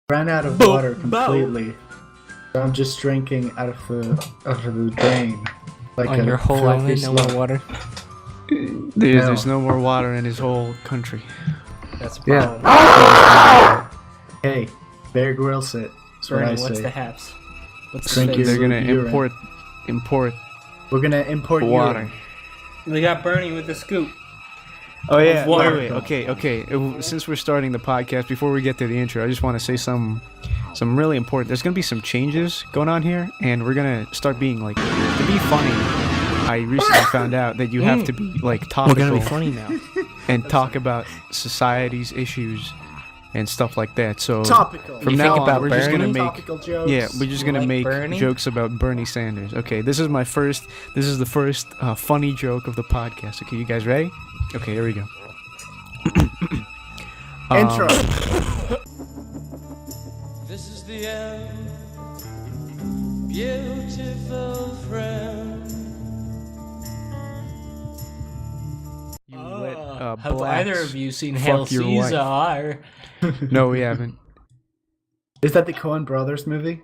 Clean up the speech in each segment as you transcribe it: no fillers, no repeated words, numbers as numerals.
ran out of water completely. So I'm just drinking out of the drain. Like on your whole island, no more water. There's no more water in his whole country. That's a problem. Yeah. Hey, Bear Grylls it. That's what I Bernie, what's say. the haps? What's Drink the your- face? They're gonna urine. import We're gonna import water. urine. We got Bernie with the scoop. Oh yeah, water. wait. Okay. Since we're starting the podcast, before we get to the intro, I just want to say some really important. There's gonna be some changes going on here, and we're gonna start being like to be funny. I recently found out that you have to be like We're topical gonna be funny now. and talk about society's issues and stuff like that. So Topical. from You now think on, about we're just gonna Bernie? make Topical jokes. we're just gonna Like make Bernie? jokes about Bernie Sanders. Okay, this is the first funny joke of the podcast. Okay, you guys ready? Okay, here we go. Intro. This is the end, beautiful friend. You let Have either of you seen fuck Hail your wife. Caesar? No, we haven't. Is that the Coen Brothers movie?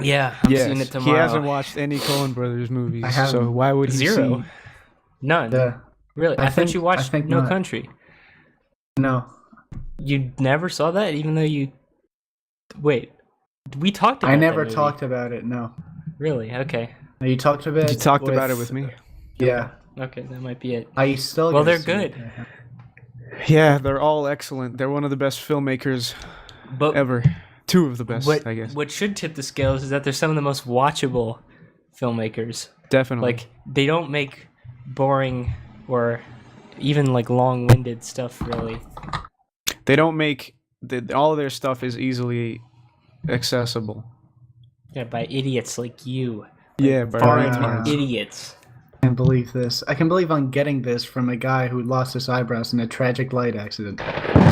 Yeah, I'm seeing it He tomorrow. hasn't watched any Coen Brothers movies, I haven't. so why would he Zero. see? None. The Really? I thought you watched think No not. Country. No. You never saw that, even though you. Wait, we talked about. I that never movie. talked about it. No. Really? Okay. You talked about. You talked about it with me. Yeah. Okay, that might be it. I still. Well, gotta they're see good. it. Yeah, they're all excellent. They're one of the best filmmakers But ever. Two of the best, what I guess. what should tip the scales is that they're some of the most watchable filmmakers. Definitely. Like they don't make boring or even like long-winded stuff. Really. They don't make all of their stuff is easily accessible. Yeah, by idiots like you. Yeah, by far retards. Idiots. I can't believe this. I can believe I'm getting this from a guy who lost his eyebrows in a tragic light accident.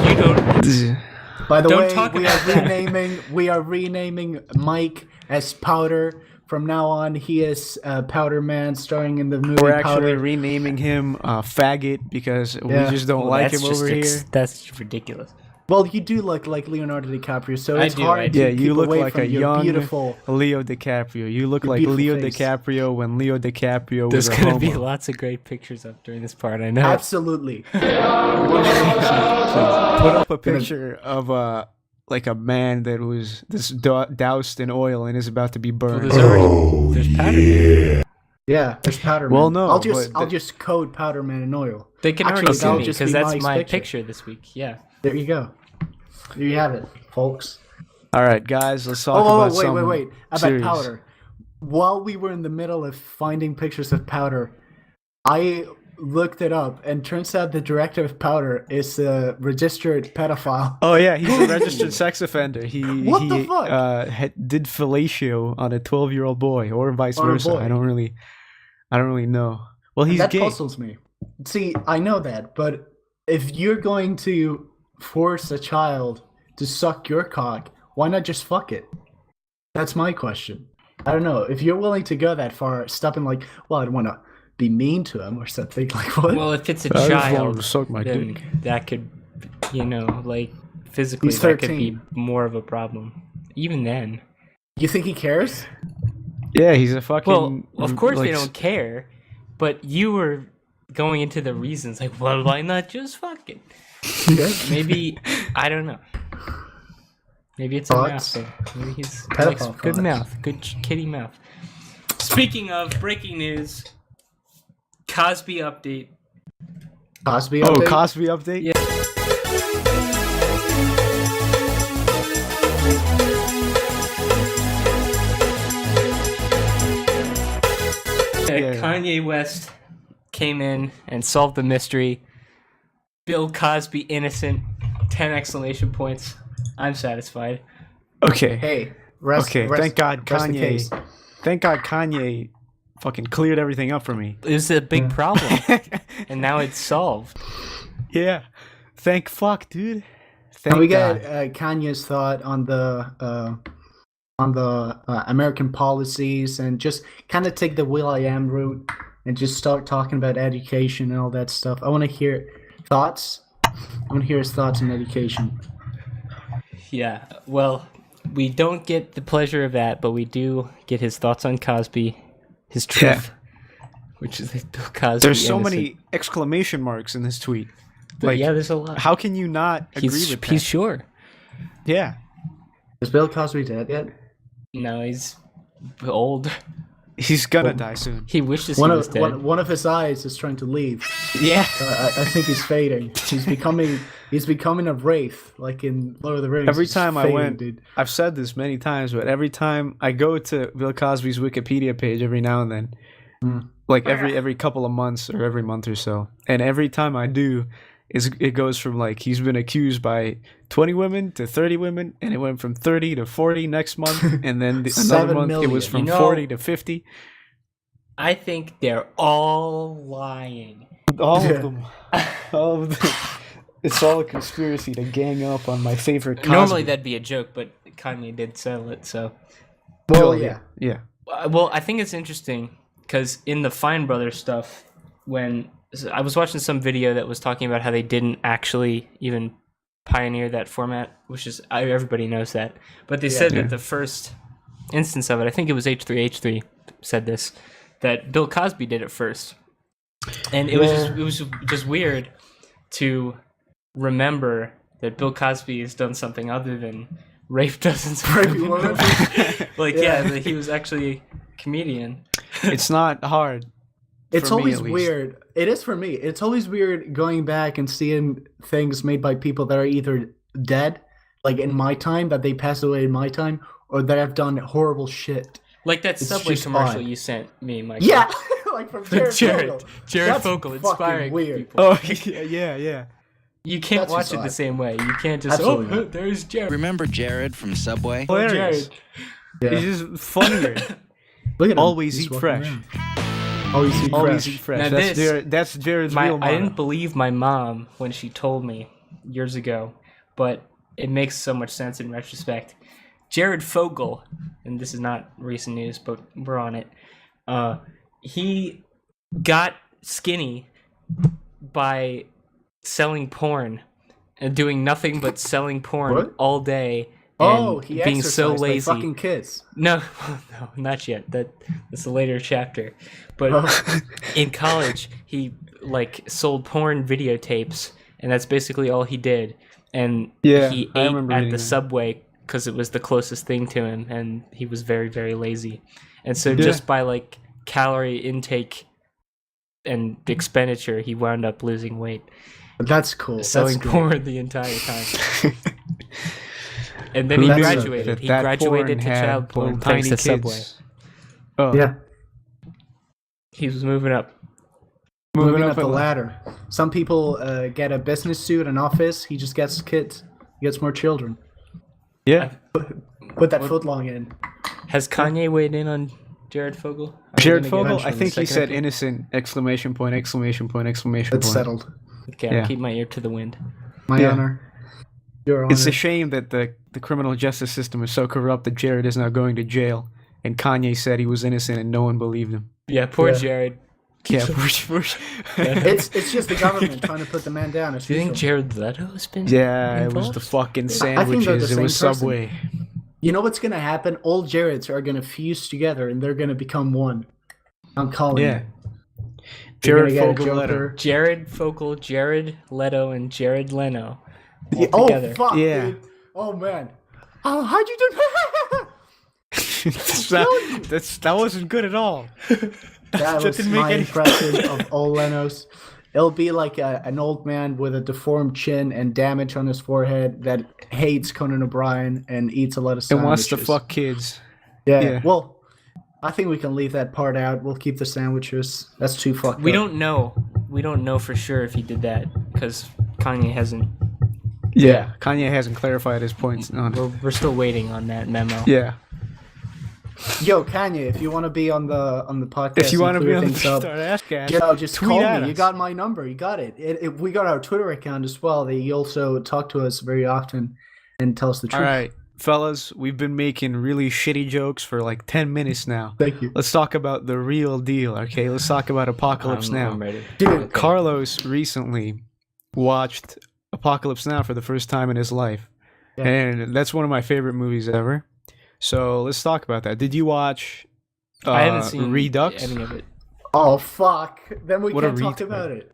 You don't. By the Don't way, talk we about are that. renaming Mike as Powder. From now on, he is Powder Man, starring in the movie We're actually Powder. renaming him Faggot because Yeah. we just don't Well, like that's him just over here. That's ridiculous. Well, you do look like Leonardo DiCaprio, so I it's do, hard I to do. Yeah, keep you look away like from a your young beautiful. Leo DiCaprio. You look Your like beautiful Leo face. DiCaprio when Leo DiCaprio There's was a gonna be homo. lots of great pictures up during this part. I know. Absolutely. Put up a picture of like a man that was doused in oil and is about to be Well, burned. there's pattern. Yeah, there's Powder Man. Well, no, I'll but just code Powder Man in oil. They can Actually, already see that'll me just because be that's Mike's my picture. picture this week. Yeah. There you go. There you have it, folks. All right, guys, let's talk Oh, about some wait. About serious. Powder. While we were in the middle of finding pictures of Powder, I looked it up, and turns out the director of Powder is a registered pedophile. Oh yeah, he's a registered sex offender. He What the fuck? Did fellatio on a 12-year-old boy, or vice On a versa. boy. I don't really know. Well, he's That gay. puzzles me. See, I know that, but if you're going to force a child to suck your cock, why not just fuck it? That's my question. I don't know. If you're willing to go that far, stopping like, well, I don't want to be mean to him or something like what? Well, if it's a I just wanted child, to suck my then dick. that could, like physically, He's that could 13. be more of a problem. Even then. You think he cares? Yeah, he's a fucking. Well, of course like, they don't care, but you were going into the reasons like, well, why not just fuck it? Maybe I don't know. Maybe it's a Thoughts? mouth thing. Maybe he's Pedophile likes good thoughts. mouth, good kitty mouth. Speaking of breaking news, Cosby update. Cosby. Oh, update? Cosby update. Yeah. Yeah. Kanye West came in and solved the mystery. Bill Cosby innocent. 10 exclamation points. I'm satisfied. Okay. Hey. Thank God rest the Kanye. case. Thank God Kanye fucking cleared everything up for me. It was a big problem, and now it's solved. Yeah. Thank fuck, dude. Thank Can we God. get Kanye's thought on the American policies and just kind of take the Will.i.am route and just start talking about education and all that stuff? I want to hear thoughts. I want to hear his thoughts on education. Yeah, well, we don't get the pleasure of that, but we do get his thoughts on Cosby, his truth, which is Bill Cosby. There's so innocent. many exclamation marks in this tweet. But yeah, there's a lot. How can you not agree with that? He's sure. Yeah. Is Bill Cosby dead yet? No, he's old. He's gonna die soon. He wishes he was dead. One of his eyes is trying to leave. Yeah. I think he's fading. He's becoming a wraith, like in Lord of the Rings. Every He's time I fading, went, dude. I've said this many times, but every time I go to Bill Cosby's Wikipedia page every now and then, like every couple of months or every month or so, and every time I do, it goes from like he's been accused by 20 women to 30 women, and it went from 30 to 40 next month, and then another 7 month it was million. from 40 to 50. I think they're all lying. All of them. All of them. It's all a conspiracy to gang up on my favorite Cosby. Normally that'd be a joke, but Kanye did settle it, so. Well, yeah. Yeah. Well, I think it's interesting because in the Fine Brothers stuff, when I was watching some video that was talking about how they didn't actually even pioneer that format, which is everybody knows that, but they said that the first instance of it, I think it was H3H3 said this, that Bill Cosby did it first, and it was just weird to remember that Bill Cosby has done something other than rape dozens of women. That he was actually a comedian. It's not hard. It's for me, always at least. weird. It is for me. It's always weird going back and seeing things made by people that are either dead, like in my time, that they passed away in my time, or that have done horrible shit. Like that It's Subway just commercial odd. you sent me, Michael. Yeah, like from Jared Fogle. Jared That's Fogle inspiring fucking weird. people. Oh, yeah. You can't That's watch just it the odd. same way. You can't just Absolutely not. there's Jared. Remember Jared from Subway? Hilarious. Yeah. He's just funnier. Look at him. Always He's eat walking fresh. around. Always eat Always fresh. eat fresh. Now That's Jared's real motto. I didn't believe my mom when she told me years ago, but it makes so much sense in retrospect. Jared Fogle, and this is not recent news, but we're on it. He got skinny by selling porn and doing nothing but selling porn What? all day. Oh, and he being so exercised lazy. like fucking kids. No, not yet. That's a later chapter. But Oh. in college, he like sold porn videotapes, and that's basically all he did. And Yeah, he I ate remember at reading the that. Subway because it was the closest thing to him, and he was very, very lazy. And so just by like calorie intake and expenditure, he wound up losing weight, That's cool. selling That's porn the entire time. And then he That's graduated. He graduated to child porn thanks to Subway. Oh, Good. Yeah. He was moving up. Moving up the in ladder. Some people get a business suit, an office. He just gets kids. He gets more children. Yeah. Put that foot long in. Has Kanye weighed in on Jared Fogle? Are we Jared gonna get Fogle, into I it in think the he second said episode? innocent! Exclamation point! Exclamation point! Exclamation It's point! settled. Okay, Yeah. I'll keep my ear to the wind. My Yeah. honor. Your honor. It's a shame that the criminal justice system is so corrupt that Jared is now going to jail, and Kanye said he was innocent and no one believed him. Yeah, poor Yeah. Jared. Yeah, It's just the government trying to put the man down. As Do you think usual. Jared Leto's been yeah, it was involved? the fucking I think they're sandwiches. the It was same person. Subway. You know what's gonna happen? All Jareds are gonna fuse together, and they're gonna become one. I'm calling Yeah. it. You're Jared gonna get a Fogle letter. Joker. Jared Fogle, Jared Leto, and Jared Leno all Yeah, oh together. fuck! Yeah. Dude. Oh man. Oh, how'd you do that? That wasn't good at all. That was didn't make my any- impression of old Lenos. It'll be like an old man with a deformed chin and damage on his forehead that hates Conan O'Brien and eats a lot of And sandwiches. wants to fuck kids. Yeah. yeah. Well, I think we can leave that part out. We'll keep the sandwiches. That's too fucked We up. don't know. We don't know for sure if he did that because Kanye hasn't. Yeah, Kanye hasn't clarified his points on it. We're still waiting on that memo. Yeah. Yo, Kanye, if you want to be on the podcast, If you want to and be clear on the things up, Beeftard Asscast, yo, just tweet call at me. You us. got my number. You got it. We got our Twitter account as well. They also talk to us very often and tell us the truth. All right, fellas, we've been making really shitty jokes for like 10 minutes now. Thank you, Let's talk about the real deal, okay? Let's talk about Apocalypse Now. I'm ready. dude. Carlos recently watched Apocalypse Now for the first time in his life. Yeah. and that's one of my favorite movies ever. So let's talk about that. Did you watch? I haven't seen Redux. any of it. Oh fuck! Then we What a can't talk retard. about it.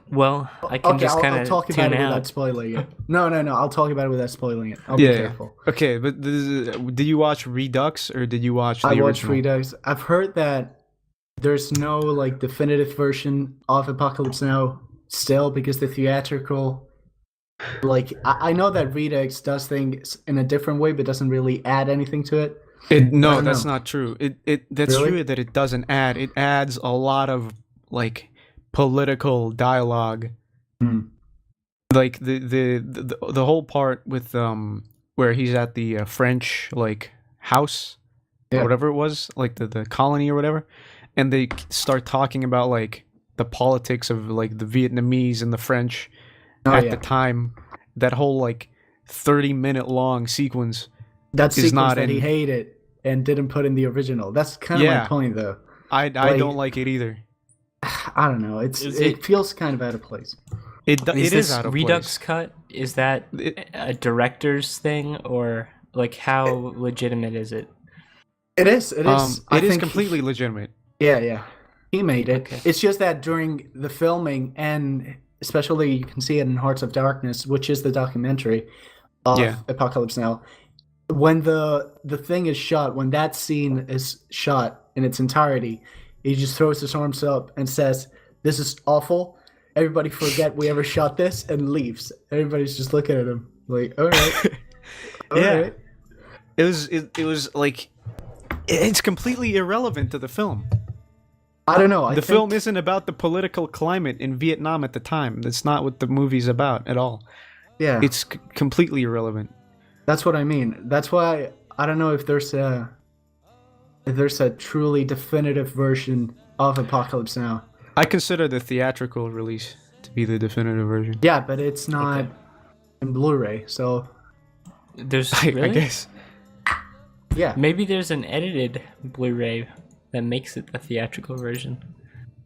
Well, I can just kind I'll of talk about tune it out. without spoiling it. No. I'll talk about it without spoiling it. I'll be careful. Okay, but did you watch Redux or did you watch the I watched original? Redux. I've heard that there's no like definitive version of Apocalypse Now still because the theatrical. Like I know that Redux does things in a different way, but doesn't really add anything to it. No, don't that's know. not true. That's Really? true that it doesn't add. It adds a lot of like political dialogue. Hmm. Like the whole part with where he's at the French like house Yeah. or whatever it was, like the colony or whatever, and they start talking about like the politics of like the Vietnamese and the French at the time. That whole like 30-minute long sequence. That is sequence not that he in- hated and didn't put in the original. That's kind of Yeah. my point, though. I Like- don't like it either. I don't know. It feels kind of out of place. It Is is this out of Redux place. cut? Is that a director's thing, or like how legitimate is it? It is. It is. I It is think completely legitimate. Yeah. He made it. Okay. It's just that during the filming, and especially you can see it in Hearts of Darkness, which is the documentary of Yeah. Apocalypse Now. When the thing is shot, when that scene is shot in its entirety, he just throws his arms up and says, "This is awful. Everybody forget we ever shot this," and leaves. Everybody's just looking at him like, "All right, all Yeah. right." It was like it's completely irrelevant to the film. I don't know. The film isn't about the political climate in Vietnam at the time. That's not what the movie's about at all. Yeah, It's completely irrelevant. that's what I mean. That's why I don't know if there's a truly definitive version of Apocalypse Now. I consider the theatrical release to be the definitive version. Yeah, but it's not Okay. in Blu-ray. So There's I really? guess. yeah, Maybe there's an edited Blu-ray that makes it a theatrical version.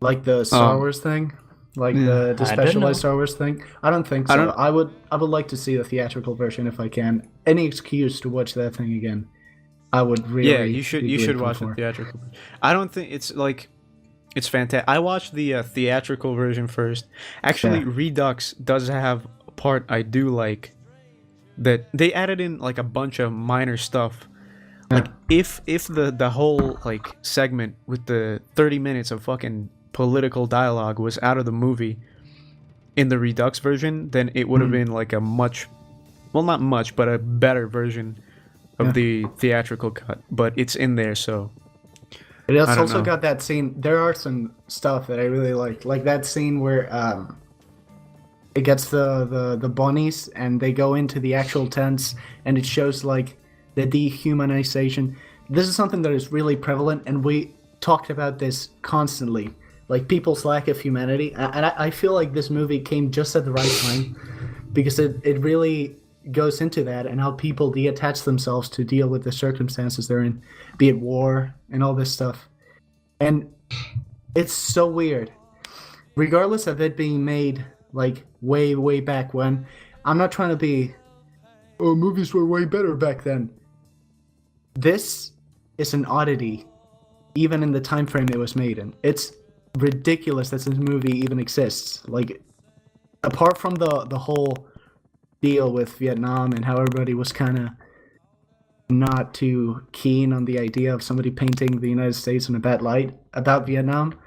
like the Star Um, Wars thing, like yeah. the I don't specialized know. Star Wars thing. I don't think so. I don't- I would like to see the theatrical version if I can. Any excuse to watch that thing again, I would really. Yeah, you should be you should grateful watch for. the theatrical. I don't think it's like it's fantastic. I watched the theatrical version first. Actually, Yeah. Redux does have a part I do like that they added in like a bunch of minor stuff. Like if the whole like segment with the 30 minutes of fucking political dialogue was out of the movie in the Redux version, then it would have been like a much, well, not much, but a better version of Yeah. the theatrical cut. But it's in there, so It has I don't also know. got that scene. There are some stuff that I really like that scene where it gets the bunnies and they go into the actual tents and it shows like the dehumanization. This is something that is really prevalent, and we talked about this constantly, like people's lack of humanity. And I feel like this movie came just at the right time because it really goes into that and how people detach themselves to deal with the circumstances they're in, be it war and all this stuff. And it's so weird. Regardless of it being made like way, way back when, I'm not trying to be, oh, movies were way better back then. This is an oddity, even in the time frame it was made in. It's ridiculous that this movie even exists. Like, apart from the whole deal with Vietnam and how everybody was kind of not too keen on the idea of somebody painting the United States in a bad light about Vietnam,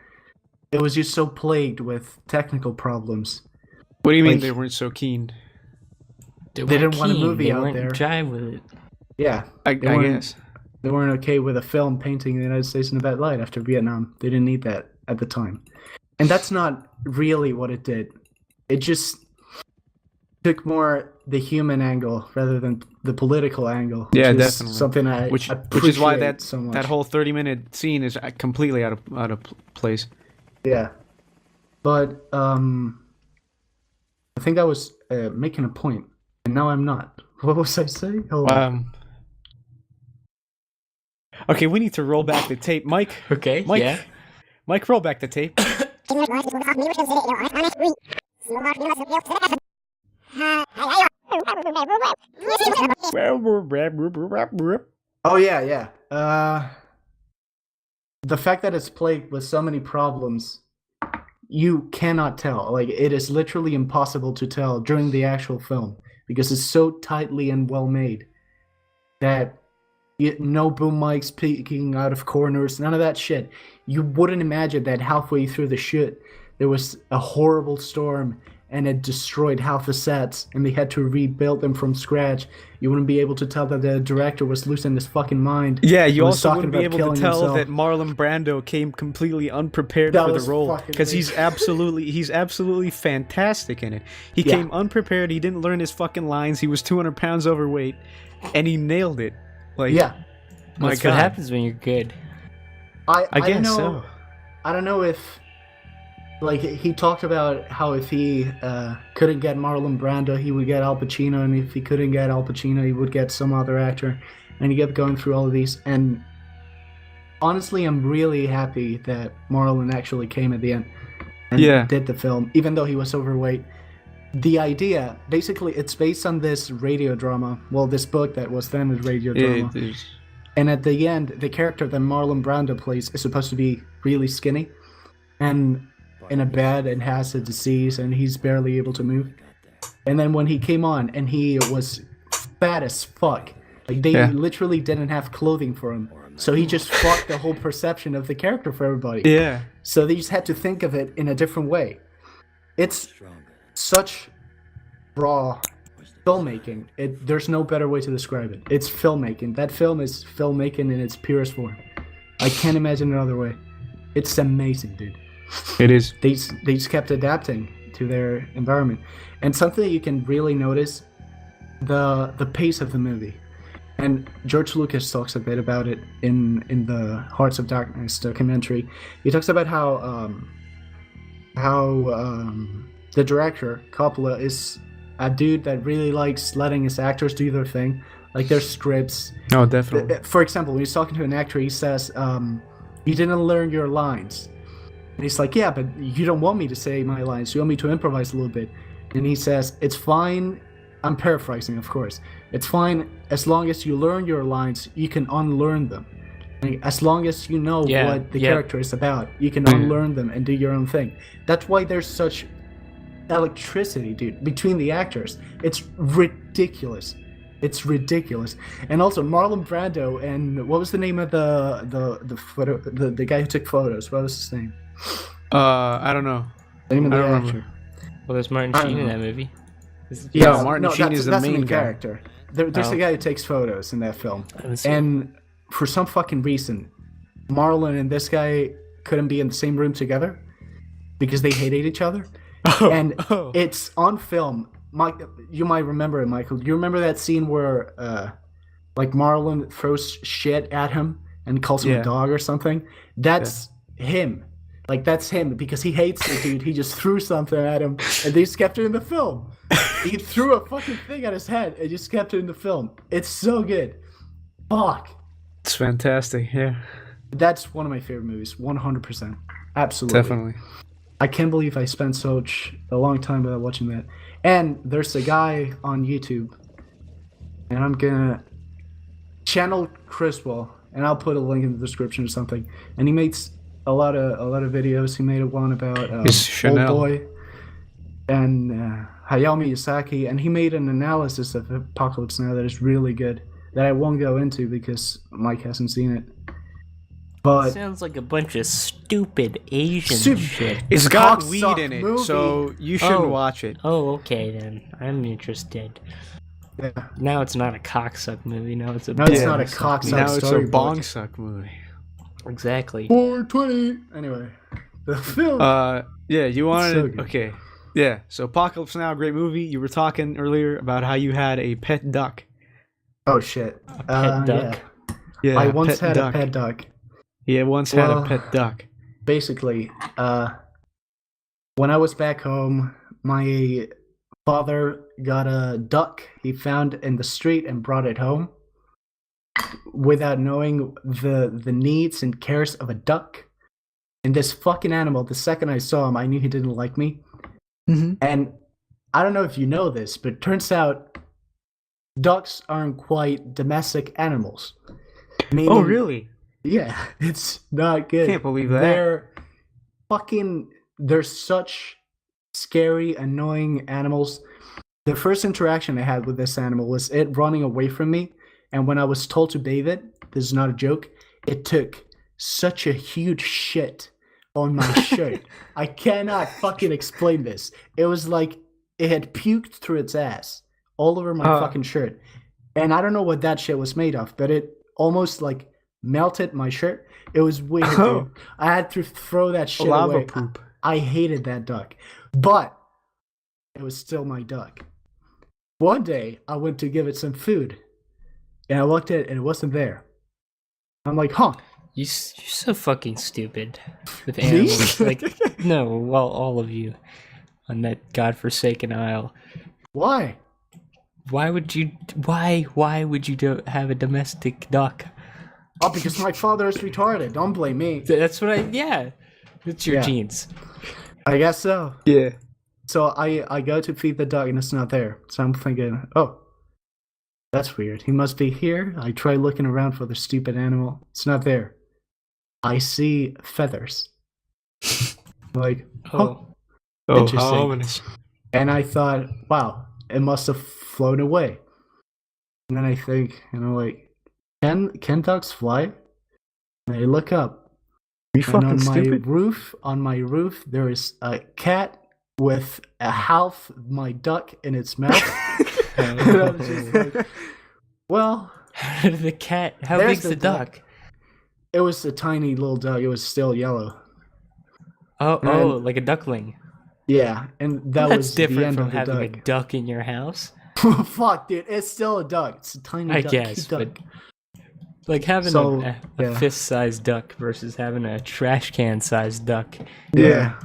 it was just so plagued with technical problems. what do you mean Like- they weren't so keen? They didn't want a keen. movie they out weren't there. jive with it. Yeah, I They weren't- guess. they weren't okay with a film painting the United States in a bad light after Vietnam. They didn't need that at the time. And that's not really what it did. It just took more the human angle rather than the political angle. Which Yeah, is definitely. Something I Which is why appreciate so much. that whole 30-minute scene is completely out of place. Yeah. But I think I was making a point, and now I'm not. What was I saying? Hold on. Okay, we need to roll back the tape, Mike. Okay, Mike, yeah. Mike, roll back the tape. Oh yeah. The fact that it's plagued with so many problems, you cannot tell. Like, it is literally impossible to tell during the actual film because it's so tightly and well made that no boom mics peeking out of corners, none of that shit. You wouldn't imagine that halfway through the shit there was a horrible storm and it destroyed half the sets and they had to rebuild them from scratch. You wouldn't be able to tell that the director was losing his fucking mind. Yeah, you and was also talking wouldn't be about able to killing tell himself. that Marlon Brando came completely unprepared That for the was role fucking because he's absolutely fantastic in it. He Yeah. came unprepared. He didn't learn his fucking lines. He was 200 pounds overweight, and he nailed it. Like, Yeah. my That's God. what happens when you're good. I I guess don't know, so. I don't know if, like, he talked about how if he couldn't get Marlon Brando, he would get Al Pacino, and if he couldn't get Al Pacino, he would get some other actor. And he kept going through all of these. And honestly, I'm really happy that Marlon actually came at the end and Yeah. did the film, even though he was overweight. The idea, basically, it's based on this radio drama. Well, this book that was then a radio drama. It is. And at the end, the character that Marlon Brando plays is supposed to be really skinny and in a bed and has a disease and he's barely able to move. And then when he came on and he was fat as fuck, like they Yeah. literally didn't have clothing for him. So he just fucked the whole perception of the character for everybody. Yeah. So they just had to think of it in a different way. It's such raw filmmaking. There's no better way to describe it. It's filmmaking. That film is filmmaking in its purest form. I can't imagine another way. It's amazing, dude. It is. They just kept adapting to their environment. And something that you can really notice, the pace of the movie. And George Lucas talks a bit about it in the Hearts of Darkness documentary. He talks about how the director, Coppola, is a dude that really likes letting his actors do their thing, like their scripts. Oh, definitely. For example, when he's talking to an actor, he says, "You didn't learn your lines." And he's like, "Yeah, but you don't want me to say my lines. You want me to improvise a little bit." And he says, "It's fine." I'm paraphrasing, of course. "It's fine as long as you learn your lines, you can unlearn them. Like, as long as you know what the character is about, you can unlearn them and do your own thing." That's why there's such electricity, dude, between the actors. It's ridiculous. It's ridiculous. And also Marlon Brando and what was the name of the photo, the guy who took photos? What was his name? I don't know. The name of I the don't actor. remember. Well, there's Martin Sheen in that movie. Yeah, Martin Sheen that's, is the that's main guy. character. There's Oh. a guy who takes photos in that film. I haven't seen it. And for some fucking reason, Marlon and this guy couldn't be in the same room together because they hated each other. And it's on film. You might remember it, Michael. You remember that scene where like Marlon throws shit at him and calls him a dog or something? That's him. Like, that's him because he hates the dude. He just threw something at him and they just kept it in the film. He threw a fucking thing at his head and just kept it in the film. It's so good. Fuck. It's fantastic. Yeah. That's one of my favorite movies. 100%. Absolutely. Definitely. I can't believe I spent a long time without watching that. And there's a guy on YouTube, and I'm gonna channel Criswell, and I'll put a link in the description or something. And he makes a lot of videos. He made one about Old Chanel. Boy and Hayao Miyazaki, and he made an analysis of Apocalypse Now that is really good. That I won't go into because Mike hasn't seen it. But Sounds like a bunch of stupid Asian shit. It's got cocksuck weed in it, movie. so you shouldn't Oh. watch it. Oh, okay then. I'm interested. yeah. Now it's not a cocksuck movie. Now it's a No, it's Yeah. not a bong-suck cocksuck movie. Now it's a storyboard. bong suck movie. Exactly. 420. Anyway, the film. Yeah, you so wanted. good. Okay. Yeah, so Apocalypse Now, great movie. You were talking earlier about how you had a pet duck. Oh shit. Pet duck. Yeah, I once pet had duck. a pet duck. He once had Well, a pet duck. Basically, when I was back home, my father got a duck he found in the street and brought it home without knowing the needs and cares of a duck. And this fucking animal, the second I saw him, I knew he didn't like me. Mm-hmm. And I don't know if you know this, but it turns out ducks aren't quite domestic animals. Oh, Meaning- really? Yeah, it's not good. Can't believe that. They're such scary, annoying animals. The first interaction I had with this animal was it running away from me, and when I was told to bathe it, this is not a joke, it took such a huge shit on my shirt. I cannot fucking explain this. It was like it had puked through its ass all over my fucking shirt. And I don't know what that shit was made of, but it almost like melted my shirt. It was weird, dude. I had to throw that shit Lava away. poop. I hated that duck. But it was still my duck. One day, I went to give it some food. And I looked at it and it wasn't there. I'm like, huh. You're so fucking stupid with animals. Like, no, well, all of you on that godforsaken isle. Why? Why would you have a domestic duck? Oh, because my father is retarded. Don't blame me. That's what it's your Yeah. genes. I guess so. Yeah. So I go to feed the dog and it's not there. So I'm thinking, oh, that's weird. He must be here. I try looking around for the stupid animal. It's not there. I see feathers. Like, huh. Oh, Interesting. how ominous. And I thought, wow, it must have flown away. And then I think, and I'm like, can ducks fly? And I look up. You And fucking stupid. on my roof, there is a cat with a half my duck in its mouth. And I was just like, well, How There's big's the the duck? it was a tiny little duck. It was still yellow. Oh, like a duckling. Yeah, and that That's was the different end from of the having a duck. duck in your house. Fuck, dude, it's still a duck. It's a tiny I duck. guess, duck. but like having So, a yeah. fist-sized duck versus having a trash can-sized duck. Yeah.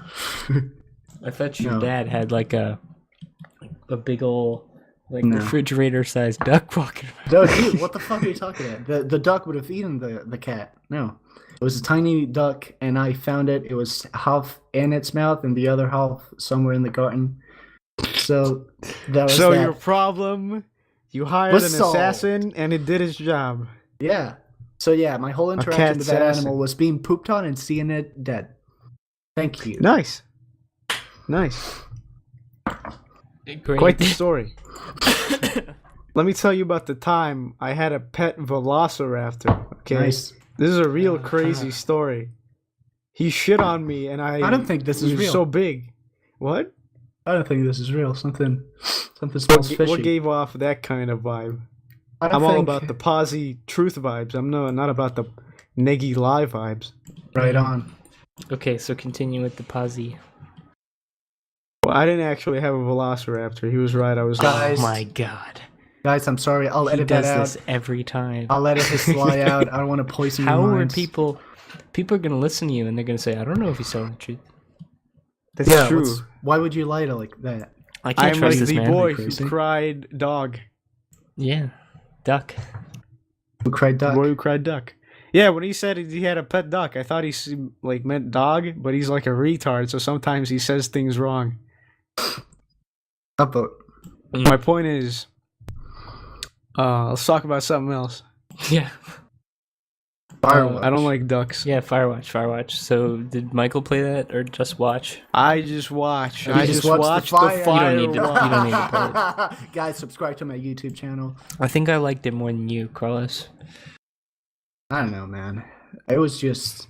I thought your No. dad had like a big ol' like No. refrigerator-sized duck walking around. No, dude, what the fuck are you talking about? The duck would have eaten the cat. No. It was a tiny duck, and I found it. It was half in its mouth and the other half somewhere in the garden. So that was So that. your problem, you hired Was an solved. assassin and it did its job. Yeah. So yeah, my whole cat interaction with that assassin. animal was being pooped on and seeing it dead. Thank you. Nice. Nice. Great. Quite the story. Let me tell you about the time I had a pet velociraptor. Okay. Nice. This is a real crazy story. He shit on me and I don't think this is he was real. so big. What? I don't think this is real. Something smells fishy. What gave off that kind of vibe? I don't I'm all think- about the posy truth vibes. I'm not about the neggy lie vibes. Right on. Okay, so continue with the posse. Well, I didn't actually have a velociraptor. He was right. I was Guys, Oh my god. Guys, I'm sorry. I'll He edit that does out. this every time. I'll let it fly out. I don't want to poison your How are minds. people are gonna listen to you and they're gonna say, I don't know if he's telling the truth. That's Yeah, true. why would you lie to like that? I can't I'm trust like this the man. boy crazy. who cried dog. Yeah. Duck. Who cried duck? Boy who cried duck. Yeah, when he said he had a pet duck, I thought he like meant dog, but he's like a retard, so sometimes he says things wrong. Upvote. My point is, let's talk about something else. Yeah. Firewatch. I don't like ducks. Yeah, Firewatch. So did Michael play that or just watch? I just watch. You I just just watch watch the the fire. You don't need to- Firewatch. you don't need to play Guys, subscribe to my YouTube channel. I think I liked it more than you, Carlos. I don't know, man. It was just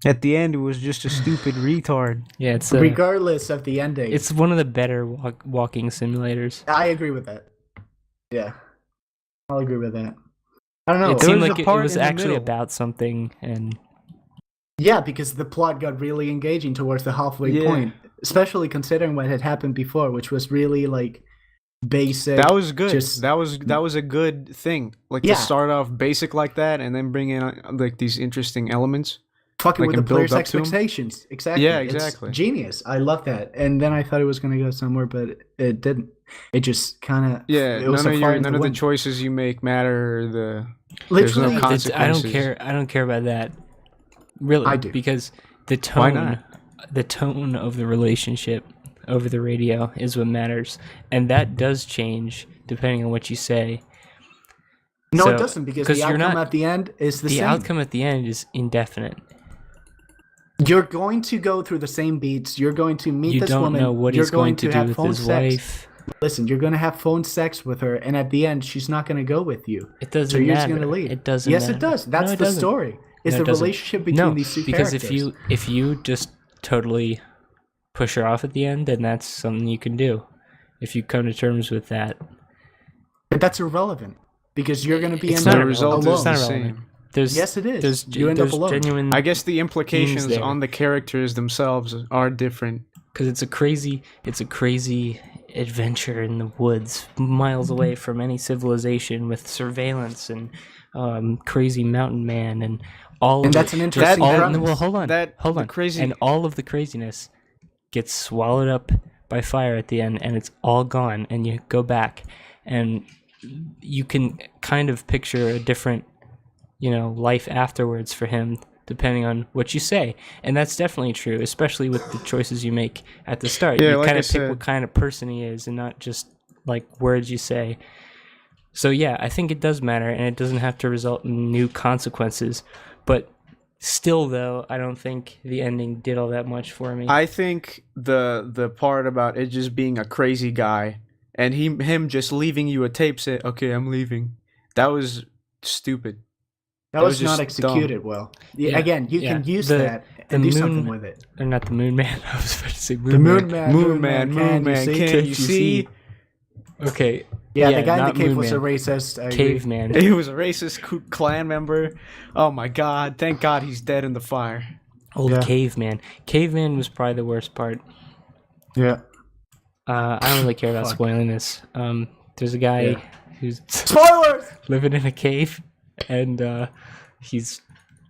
At the end, it was just a stupid retard. Yeah, it's regardless of the ending. it's one of the better walking simulators. I agree with that. Yeah, I'll agree with that. I don't know. It There seemed was like a it part was in the actually middle. about something, and Yeah, because the plot got really engaging towards the halfway Yeah. point, especially considering what had happened before, which was really like basic. That was good. Just- that was a good thing. Like Yeah. to start off basic like that, and then bring in like these interesting elements. fucking like, with and the build players' up to 'em. expectations. Exactly. Yeah, It's exactly. genius. I love that. And then I thought it was going to go somewhere, but it didn't. It just kind of Yeah, It was none a of fire your, in none the of the wind. choices you make matter. There's no Literally, con- I don't consequences. care. I don't care about that. Really, I do. because the Why tone, not? the tone of the relationship over the radio is what matters, and that does change depending on what you say. No, So- it doesn't, because 'cause the you're outcome not- at the end is the The same. outcome at the end is indefinite. You're going to go through the same beats. You're going to meet You this don't woman. know what you're he's going to do have with phone his sex. wife. Listen, you're going to have phone sex with her, and at the end, she's not going to go with you. It doesn't So you're just matter. going to leave. It doesn't Yes, matter. it does. That's No, it the doesn't. story. It's No, the it doesn't. relationship between these two because characters. if you just totally push her off at the end, then that's something you can do. If you come to terms with that, But that's irrelevant, because you're going to be It's in not The there result alone. is the It's not relevant. same. there's Yes, it is. There's, You end up there's alone. genuine. I guess the implications there. on the characters themselves are different. Because it's a crazy adventure in the woods, miles away from any civilization, with surveillance and crazy mountain man and all. And of that's it- an interesting all, premise. well, hold on, The hold on. crazy- And all of the craziness gets swallowed up by fire at the end, and it's all gone. And you go back, and you can kind of picture a different, life afterwards for him, depending on what you say. And that's definitely true, especially with the choices you make at the start. Yeah, You like kind I of pick said. what kind of person he is, and not just like words you say. So yeah, I think it does matter, and it doesn't have to result in new consequences. But still, though, I don't think the ending did all that much for me. I think the part about it just being a crazy guy and him just leaving you a tape say, "Okay, I'm leaving." That was stupid. That was just not executed well. Yeah, Again, you yeah. can use The- that the and do moon- something with it. Or not the Moon Man. I was about to say The Moon Man, Moon Man, can you see? Okay. Yeah, the guy in not the cave Moon was a Man. racist. I agree. Caveman. He was a racist clan member. Oh my god! Thank God he's dead in the fire. Old Yeah. Caveman. Caveman was probably the worst part. Yeah. I don't really care about Fuck. spoiling this. There's a guy Yeah. who's Spoilers! living in a cave, and he's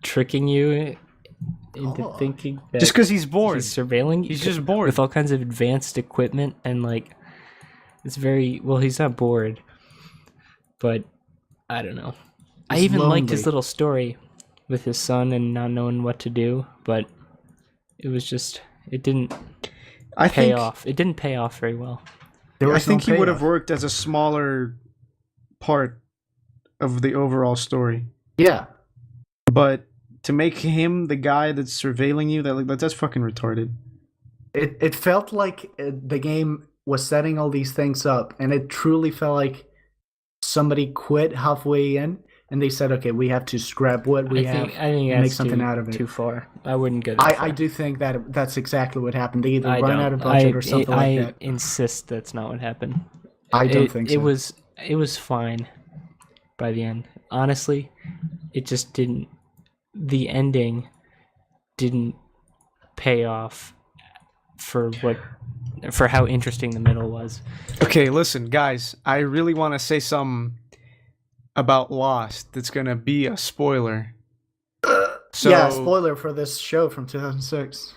tricking you into Oh. thinking that Just because he's bored. he's surveilling you. He's just bored. with all kinds of advanced equipment, and like it's very well. He's not bored, but I don't know. I He's even liked his lonely. little story with his son and not knowing what to do, but it was just it didn't I pay think off. It didn't pay off very well. There I was think no he would have payoff. worked as a smaller part of the overall story. Yeah. But to make him the guy that's surveilling you, that's fucking retarded. It felt like the game was setting all these things up, and it truly felt like somebody quit halfway in, and they said, "Okay, we have to scrap what we have I think and make that's something too, out of it." too far. I wouldn't go that far. I do think that that's exactly what happened. They either I run don't. out of budget or something like I that. insist that's not what happened. I don't think so. It was fine by the end. Honestly, it just didn't. The ending didn't pay off for how interesting the middle was. Okay, listen, guys. I really want to say something about Lost that's going to be a spoiler. So, Yeah, spoiler for this show from 2006.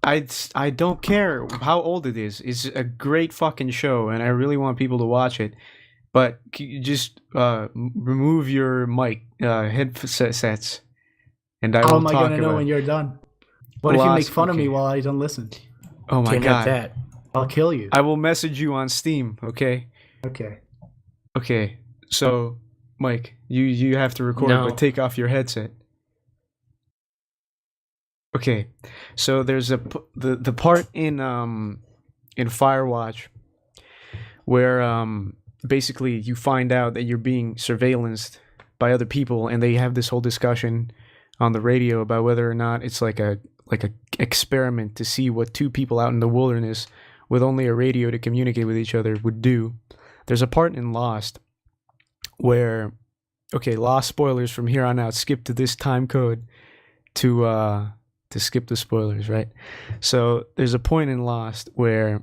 I don't care how old it is. It's a great fucking show, and I really want people to watch it. But you just remove your mic headsets, and I How will am I talk going to know about when you're done? What if you make Lost, fun of me okay. while I don't listen? Oh my Okay, not god! that. I'll kill you. I will message you on Steam. Okay. Okay. Okay. So, Mike, you have to record, No. but take off your headset. Okay. So there's the part in Firewatch where basically you find out that you're being surveillanced by other people, and they have this whole discussion on the radio about whether or not it's like a experiment to see what two people out in the wilderness with only a radio to communicate with each other would do. There's a part in Lost where, okay, Lost spoilers from here on out. Skip to this time code to skip the spoilers, right? So there's a point in Lost where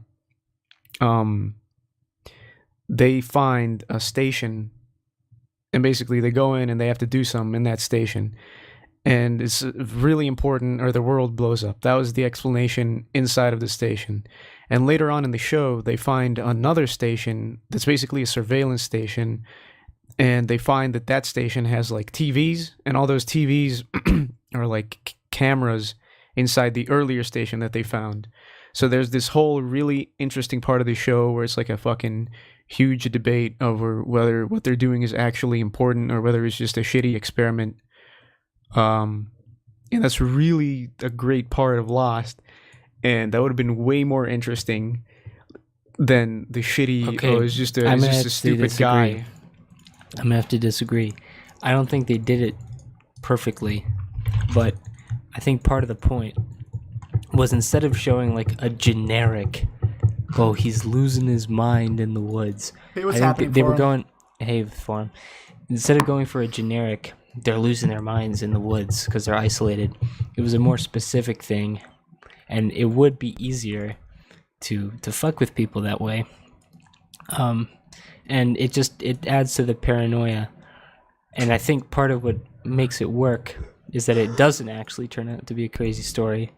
they find a station, and basically they go in and they have to do something in that station, and it's really important or the world blows up. That was the explanation inside of the station. And later on in the show, they find another station that's basically a surveillance station, and they find that that station has like TVs, and all those TVs are like cameras inside the earlier station that they found. So there's this whole really interesting part of the show where it's like a fucking huge debate over whether what they're doing is actually important or whether it's just a shitty experiment. And that's really a great part of Lost, and that would have been way more interesting than the shitty. Okay, Oh, it's just a stupid guy. I'm gonna have to disagree. I don't think they did it perfectly, but I think part of the point was instead of showing like a generic, oh, he's losing his mind in the woods. It was I think happening they for were him. going, hey, for him. Instead of going for a generic, they're losing their minds in the woods because they're isolated. It was a more specific thing, and it would be easier to fuck with people that way. And it adds to the paranoia. And I think part of what makes it work is that it doesn't actually turn out to be a crazy story.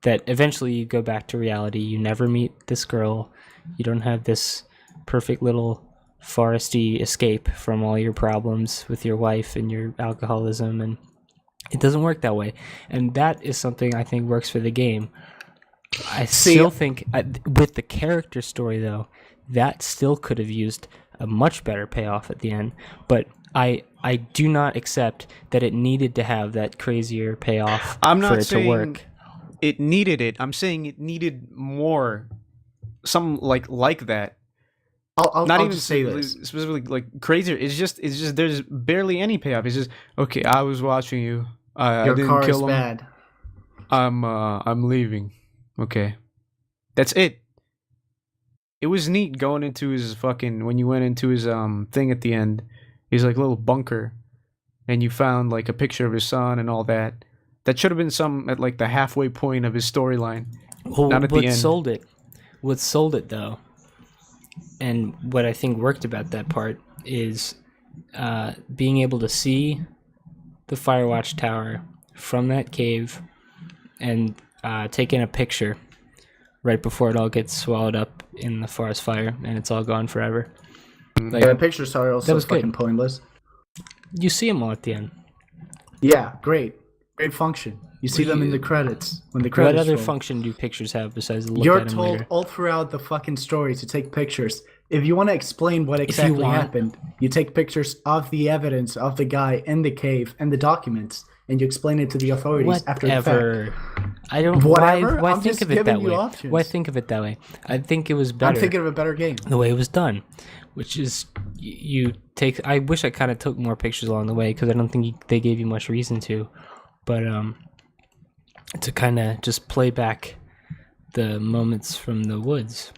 That eventually you go back to reality. You never meet this girl. You don't have this perfect little foresty escape from all your problems with your wife and your alcoholism, and it doesn't work that way. And that is something I think works for the game. I still think with the character story though, that still could have used a much better payoff at the end, but I do not accept that it needed to have that crazier payoff I'm not for it saying to work. It needed it. I'm saying it needed more, something like that. I'll Not even just say this. specifically like crazier. It's just there's barely any payoff. It's just okay. I was watching you. I Your didn't car kill is him. bad. I'm leaving. Okay, that's it. It was neat going into his fucking when you went into his thing at the end. He's like a little bunker, and you found like a picture of his son and all that. That should have been some at like the halfway point of his storyline. Well, Not at the end. What sold it though, and what I think worked about that part is being able to see the Firewatch Tower from that cave and taking a picture right before it all gets swallowed up in the forest fire and it's all gone forever. Like, The pictures are also was good. fucking pointless. you see them all at the end. Yeah, great function. You see them in the credits when the What credits other roll. function do pictures have besides look You're at them told later? all throughout the fucking story to take pictures. If you want to explain what exactly want. happened, you take pictures of the evidence of the guy in the cave and the documents, and you explain it to the authorities after the fact. Whatever. I don't. Whatever? Why I'm think just of it giving that you way? options. Why think of it that way? I think it was I'm better thinking of a better game. the way it was done, which is you take. I wish I kind of took more pictures along the way because I don't think they gave you much reason to, but to kind of just play back the moments from the woods,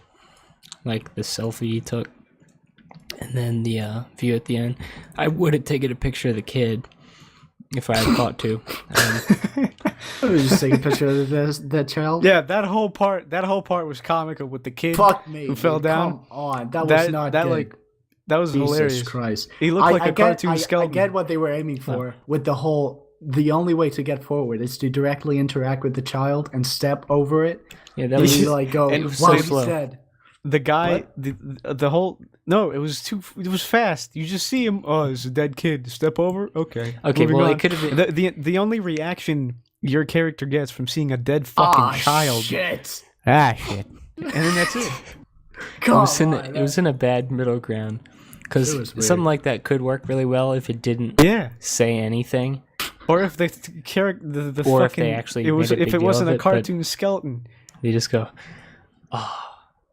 like the selfie he took, and then the view at the end. I would have taken a picture of the kid if I had thought to. Let me just take a picture of that child. Yeah, that whole part was comical with the kid Fuck me. who fell dude. down. Come on. That was not that good. like that was Jesus hilarious. Christ. He looked like a cartoon I skeleton. get what they were aiming for with the whole. The only way to get forward is to directly interact with the child and step over it. Yeah, that You was should, like go. and Wow, so he slow. said. The guy, the whole no, it was fast. You just see him. Oh, it's a dead kid. Step over. Okay. Okay, Moving well, on. it could have been. the only reaction your character gets from seeing a dead fucking child. Shit. Shit. And then that's it. Come It was in a bad middle ground It because was weird. something like that could work really well if it didn't Yeah. say anything. Or if the character, the Or if fucking, they actually it was made a if big it deal wasn't of a it, but- cartoon skeleton. They just go,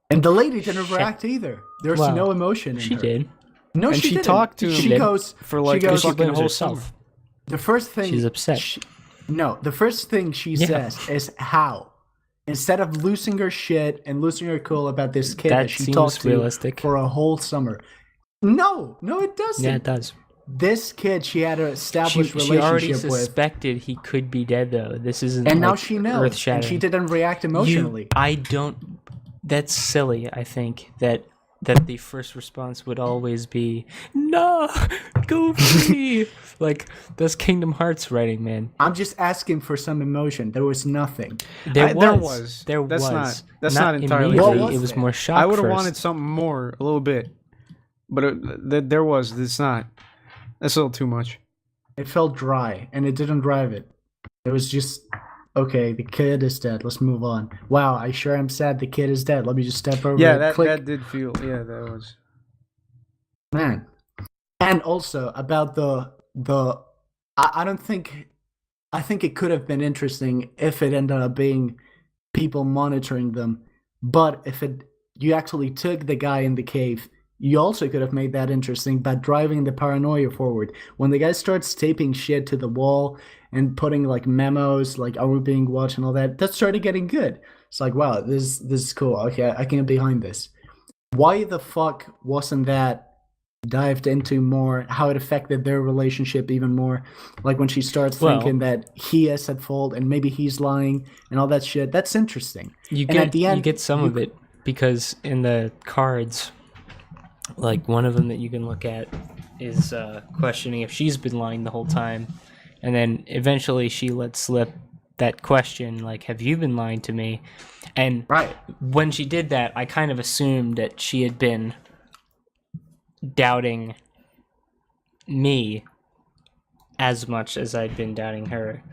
And the lady didn't react either. There was Wow. no emotion in she her. did. No, And she she didn't. talked to She him goes for like she a goes, She fucking blames whole herself. summer. the first thing She's upset. No, the first thing she Yeah. says is how. Instead of losing her shit and losing her cool about this kid That that she seems talked to realistic. for a whole summer. No, it doesn't. Yeah, it does. This kid she had an established She already relationship with, suspected he could be dead, though. This isn't. and now like, she knows, and earth-shattering. she didn't react emotionally. I don't. That's silly. I think that the first response would always be, "No, go free." Like that's Kingdom Hearts writing, man. I'm just asking for some emotion. There was nothing. There That's was. That's not entirely immediately. What was It was there? more shock. I would have first. wanted something more, a little bit, but there was. It's not. That's a little too much. It felt dry, and it didn't drive it. It was just Okay, the kid is dead. Let's move on. Wow, I sure am sad the kid is dead. Let me just step over Yeah, it. that Click. that did feel. Yeah, that was. Man. And also about the I don't think I think it could have been interesting if it ended up being people monitoring them. But if you actually took the guy in the cave, you also could have made that interesting by driving the paranoia forward. When the guy starts taping shit to the wall and putting like memos, like "Are we being watched?" and all that, that started getting good. It's like, wow, this is cool. Okay, I can get behind this. Why the fuck wasn't that dived into more? How it affected their relationship even more? Like when she starts thinking that he is at fault and maybe he's lying and all that shit. That's interesting. You And at the end, you get some of it because in the cards, like one of them that you can look at is questioning if she's been lying the whole time, and then eventually she lets slip that question, like, have you been lying to me? And Right. when she did that, I kind of assumed that she had been doubting me as much as I'd been doubting her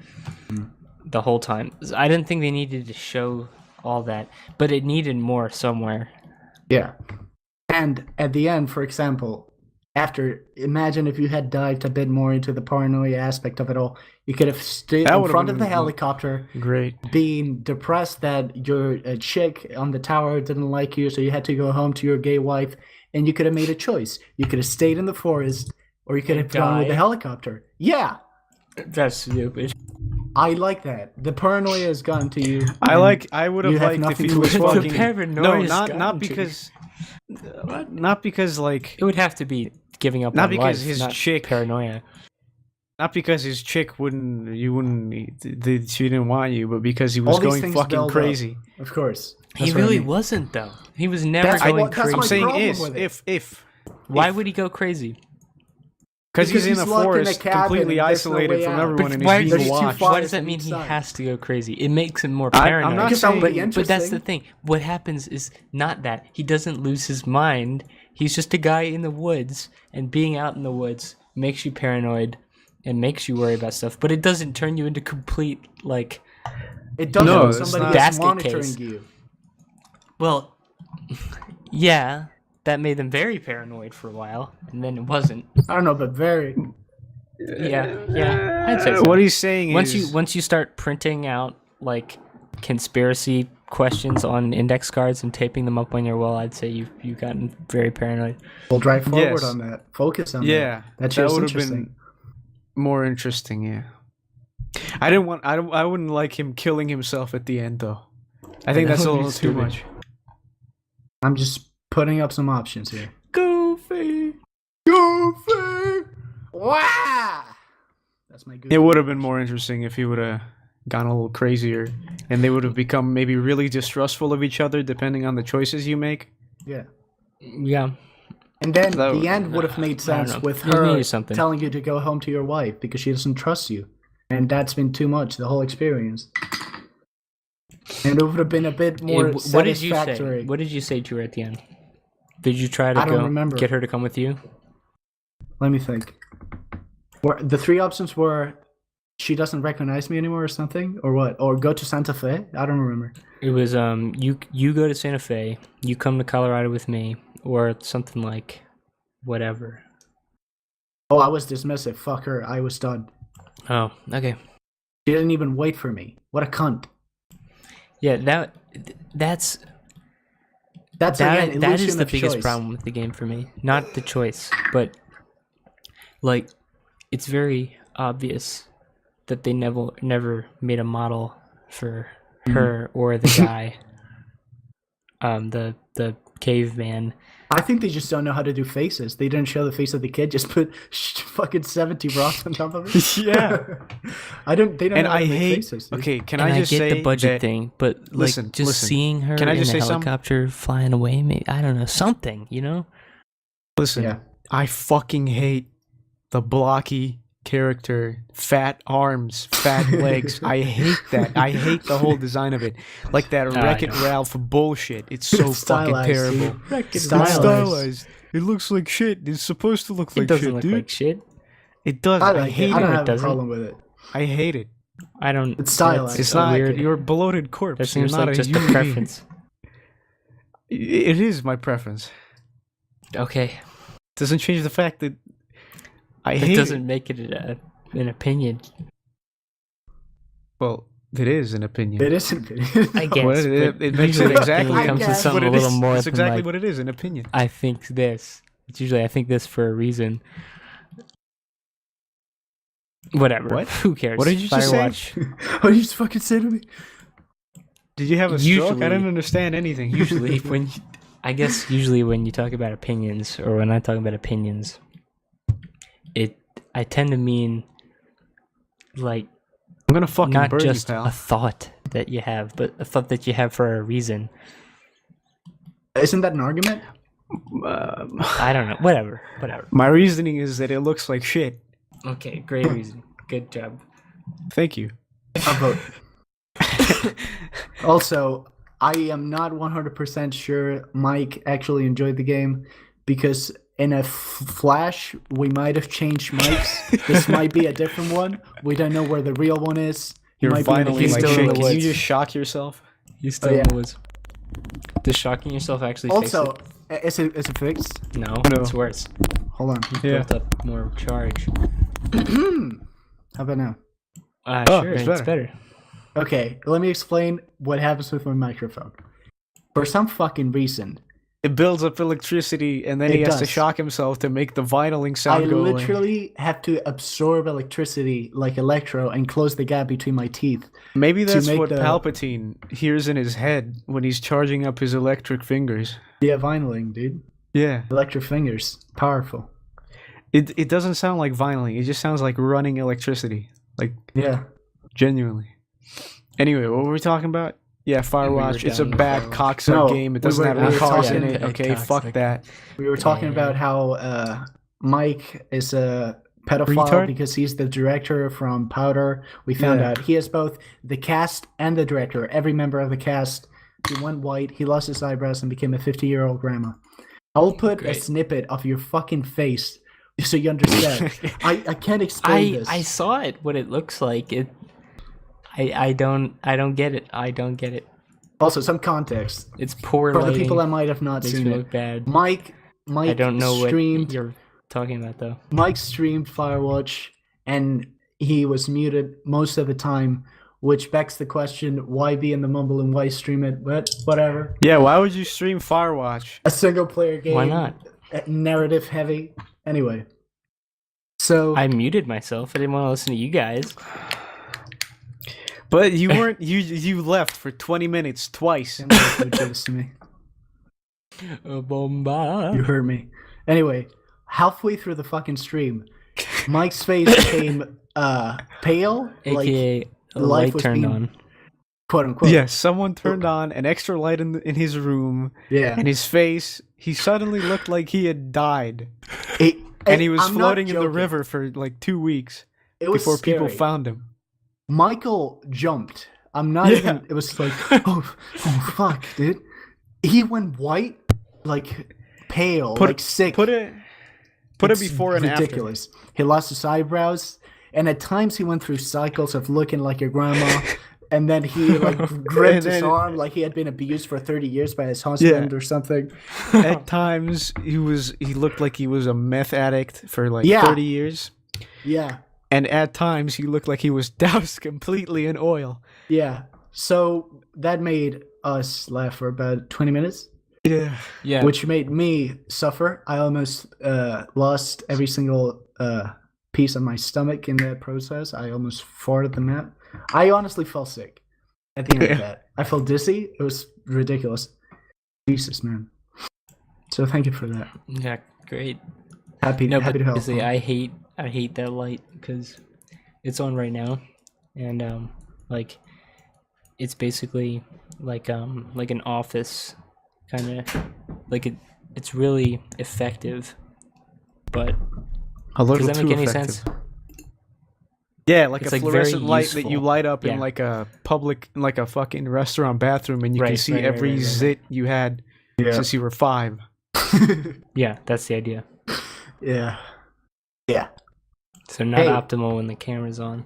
the whole time. I didn't think they needed to show all that, but it needed more somewhere. Yeah. And at the end, for example, imagine if you had dived a bit more into the paranoia aspect of it all. You could have stood That in would've front of been the helicopter, Great. being depressed that your chick on the tower didn't like you, so you had to go home to your gay wife, and you could have made a choice. You could have stayed in the forest, or you could have gone with the die. helicopter. Yeah, That's stupid. I like that. The paranoia has gotten to you. I and would have you have liked if nothing he to was look forward fucking. to. paranoia's No, gotten not to because. Not because like. It would have to be giving up Not on because life, his not chick- paranoia. Not because his chick wouldn't. She didn't want you, but because he All was these going things fucking build up. crazy. Of course. He That's what I really mean. wasn't, though. He was never That's going what- that's crazy. my I'm saying problem is with it. if Why would he go crazy? because he's in a Because he's locked in a forest, cabin completely and there's no isolated way from out. everyone, and why- he's There's being too watched. far- Why does that from mean he inside. has to go crazy? It makes him more I'm paranoid. not Because that would be saying- interesting. But that's the thing. What happens is not that. He doesn't lose his mind. He's just a guy in the woods, and being out in the woods makes you paranoid and makes you worry about stuff. But it doesn't turn you into complete, like... It doesn't. No, when it's somebody not. is Basket monitoring case. you. Well, yeah, that made them very paranoid for a while, and then it wasn't. I don't know, but very. Yeah, I'd say so. What he's saying once is you start printing out like conspiracy questions on index cards and taping them up on your wall, I'd say you've gotten very paranoid. We'll drive forward Yes. on that. Focus on yeah, that. That show's would have interesting. been more interesting. Yeah, I wouldn't like him killing himself at the end though. I think That that's a would be little too stupid. much. I'm just putting up some options here. Goofy. Goofy! Wow! That's my goofy. It would have been more interesting if he would have gone a little crazier, and they would have become maybe really distrustful of each other depending on the choices you make. Yeah. Yeah. And then That the would- end would have made I don't sense know. with There's her maybe something. telling you to go home to your wife because she doesn't trust you. And that's been too much, the whole experience. And it would have been a bit more What did you satisfactory. say? What did you say to her at the end? Did you try to I don't go remember. get her to come with you? Let me think. The three options were she doesn't recognize me anymore or something? Or what? Or go to Santa Fe? I don't remember. It was you go to Santa Fe, you come to Colorado with me, or something like whatever. Oh, I was dismissive. Fuck her. I was done. Oh, okay. She didn't even wait for me. What a cunt. Yeah, that's That's that again, that is illusion the of biggest choice. problem with the game for me. Not the choice, but like it's very obvious that they never made a model for her or the guy. The caveman. I think they just don't know how to do faces. They didn't show the face of the kid. Just put fucking 70 rocks on top of it. Yeah. They don't And know how I to make hate. faces. Dude. Okay, can And I just get say the budget that, thing, but like Listen, just listen. seeing her Can I in just a say something? helicopter flying away, maybe I don't know, something, you know? Listen, Yeah. I fucking hate the blocky character, fat arms, fat legs. I hate that. I hate the whole design of it. Like that I Wreck-It know. Ralph bullshit. It's so It's fucking stylized, terrible. dude. Wreck-It It's Ralph. stylized. It looks like shit. It's supposed to look It like doesn't shit, look dude. like shit. It does. I I like hate it. I don't it. have a doesn't. problem with it. I hate it. I don't. It's stylized. It's so not. weird. You're a bloated corpse. That seems You're not like just a human being. preference. It is my preference. Okay. Doesn't change the fact that I It hate doesn't make it an opinion. Well, it is an opinion. It isn't. I guess. Well, but it makes it usually exactly. It comes I with guess. something a what it little is. more That's than exactly like, what it is. An opinion. I think this. It's usually I think this for a reason. Whatever. What? Who cares? What did you just say? Firewatch. What did you just fucking say to me? Did you have a stroke? I Usually- didn't understand anything. Usually when usually when you talk about opinions, or when I talk about opinions, I tend to mean like I'm gonna fucking not burn just you, a pal. thought that you have, but a thought that you have for a reason. Isn't that an argument? I don't know. Whatever. My reasoning is that it looks like shit. Okay, great reason. Good job. Thank you. I'll vote. Also, I am not 100% sure Mike actually enjoyed the game because in a flash, we might have changed mics. This might be a different one. We don't know where the real one is. He You're might be in the finally like still in shit. the Can you woods. just shock yourself? He's still Oh, in yeah. the woods. Does shocking yourself actually Also, fix is it fixed? it? No, No. it's worse. Hold on. Yeah. Built up more charge. How about now? Oh, Sure, it's it's better. better. Okay, let me explain what happens with my microphone. For some fucking reason, It builds up electricity, and then It he has to does. shock himself to make the vitaling I sound go away. literally have to absorb electricity like Electro and close the gap between my teeth. Maybe that's make what the- Palpatine hears in his head when he's charging up his electric fingers. Yeah, vinyling, dude. Yeah. Electric fingers. Powerful. It doesn't sound like vinyling. It just sounds like running electricity. Like, Yeah. genuinely. Anyway, what were we talking about? Yeah, Firewatch. It's a down with bad Firewatch. cocksuck No, game. It we doesn't were- have we any were cars talking- in it. Yeah, Okay, fuck cocksuck. that. We were talking Yeah. about how Mike is a pedophile Retard? because he's the director from Powder. We found Yeah. out he is both the cast and the director. Every member of the cast. He went white, he lost his eyebrows, and became a 50-year-old grandma. I'll put a Great. snippet of your fucking face so you understand. I can't explain this. I saw it. What it looks like. I don't get it. I don't get it. Also, some context It's poor for the lighting. people that might have not Makes seen me it. look bad. Mike I don't know streamed. what you're talking about though. Mike streamed Firewatch, and he was muted most of the time, which begs the question: why be in the mumble and why stream it? But whatever. Yeah, why would you stream Firewatch? A single-player game. Why not? Narrative heavy. Anyway, so I muted myself. I didn't want to listen to you guys. But you weren't. You left for 20 minutes twice. Damn it, you did this to me. Bomba. You heard me. Anyway, halfway through the fucking stream, Mike's face became pale, like AKA a life light was turned being- on. quote unquote. Yes, someone turned on an extra light in his room, Yeah. and his face. He suddenly looked like he had died, It- and he was I'm not floating in the joking. river for like 2 weeks It was before people scary. found him. Michael jumped. I'm not Yeah. even. It was like, oh fuck, dude. He went white, like pale, like sick. Put it It's before and ridiculous. He lost his eyebrows, and at times he went through cycles of looking like your grandma. And then he like gripped And his then- arm like he had been abused for 30 years by his husband or something. after. At times he looked like he was a meth addict for like Yeah. 30 years. Yeah, And at times he looked like he was doused completely in oil. yeah. So that made us laugh for about 20 minutes, Yeah. Yeah. which made me suffer. I almost lost every single piece of my stomach in that process. I almost farted them out. I honestly felt sick at the end of that. I felt dizzy. It was ridiculous. Jesus, man. So thank you for that. Yeah, great. Happy, No, happy but to help. honestly, I hate that light because it's on right now, and like it's basically like an office kind of like it's really effective, but A little does that too make any effective. sense? Yeah, like It's, a like, very fluorescent light that you useful. light up in Yeah. like a public, like a fucking restaurant bathroom, and you can Right, see right, every right. zit you had since you were 5. Yeah, that's the idea. Yeah. Yeah. So not Hey. optimal when the camera's on.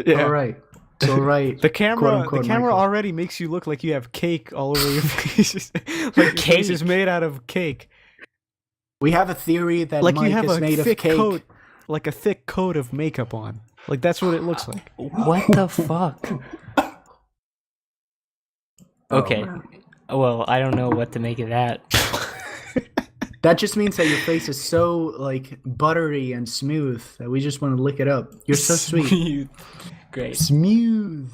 Yeah. All right. It's all right. The camera, Quote, unquote, the camera Michael. already makes you look like you have cake all over your face. Like your face is made out of cake. We have a theory that Like Mike you have is a made of thick cake. coat, like a thick coat of makeup on. Like that's what it looks like. What the fuck? Okay. man. Well, I don't know what to make of that. That just means that your face is so like buttery and smooth that we just want to lick it up. You're so sweet. Great. Smooth.